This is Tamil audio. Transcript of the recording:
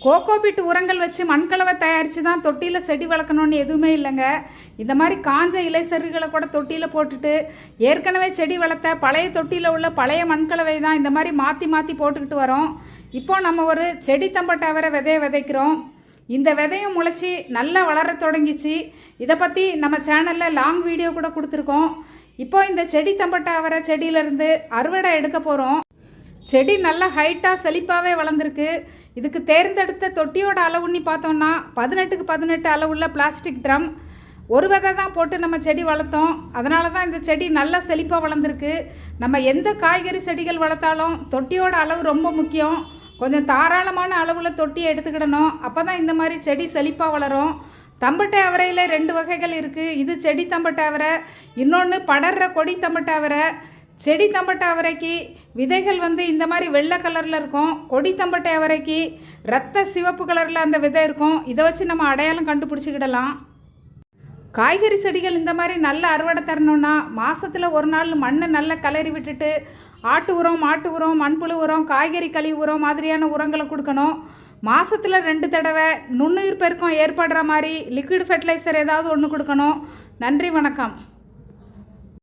கோகோபிட் உரங்கள் வச்சு மண்கலவை தயாரித்து தான் தொட்டியில் செடி வளர்க்கணுன்னு எதுவுமே இல்லைங்க. இந்த மாதிரி காஞ்ச இலை சருகளை கூட தொட்டியில் போட்டுட்டு ஏற்கனவே செடி வளர்த்த பழைய தொட்டியில் உள்ள பழைய மண்கலவை தான் இந்த மாதிரி மாற்றி மாற்றி போட்டுக்கிட்டு வரோம். இப்போ நம்ம ஒரு செடி தம்பட்ட அவரை விதையை விதைக்கிறோம். இந்த விதையும் முளைச்சி நல்லா வளர தொடங்கிச்சு. இதை பற்றி நம்ம சேனலில் லாங் வீடியோ கூட கொடுத்துருக்கோம். இப்போ இந்த செடி தம்பட்ட அவரை செடியிலேருந்து அறுவடை எடுக்க போகிறோம். செடி நல்லா ஹைட்டாக செழிப்பாகவே வளர்ந்துருக்கு. இதுக்கு தேர்ந்தெடுத்த தொட்டியோட அளவுன்னு பார்த்தோம்னா 18க்கு 18 அளவுள்ள பிளாஸ்டிக் ட்ரம். ஒரு விதை தான் போட்டு நம்ம செடி வளர்த்தோம். அதனால தான் இந்த செடி நல்லா செழிப்பாக வளர்ந்துருக்கு. நம்ம எந்த காய்கறி செடிகள் வளர்த்தாலும் தொட்டியோட அளவு ரொம்ப முக்கியம். கொஞ்சம் தாராளமான அளவில் தொட்டியை எடுத்துக்கிடணும். அப்போ தான் இந்த மாதிரி செடி செழிப்பாக வளரும். தம்பட்டை அவரையில் 2 வகைகள் இருக்குது. இது செடி தம்பட்டை அவரை, இன்னொன்று படர்ற கொடி தம்பட்டை அவரை. செடி தம்பட்டை அவரைக்கு விதைகள் இந்த மாதிரி வெள்ளை கலரில் இருக்கும். கொடி தம்பட்டை அவரைக்கு ரத்த சிவப்பு கலரில் அந்த விதை இருக்கும். இதை வச்சு நம்ம அடையாளம் கண்டுபிடிச்சிக்கிடலாம். காய்கறி செடிகள் இந்த மாதிரி நல்ல அறுவடை தரணுன்னா மாதத்தில் ஒரு நாள் மண்ணை நல்லா கிளறி விட்டுட்டு ஆட்டு உரம், மாட்டு உரம், மண்புழு உரம், காய்கறி கழிவு உரம் மாதிரியான உரங்களை கொடுக்கணும். மாதத்தில் 2 தடவை நுண்ணுயிர் பெருக்கம் ஏற்படுற மாதிரி லிக்விட் ஃபெர்டிலைசர் ஏதாவது ஒன்று கொடுக்கணும். நன்றி, வணக்கம்.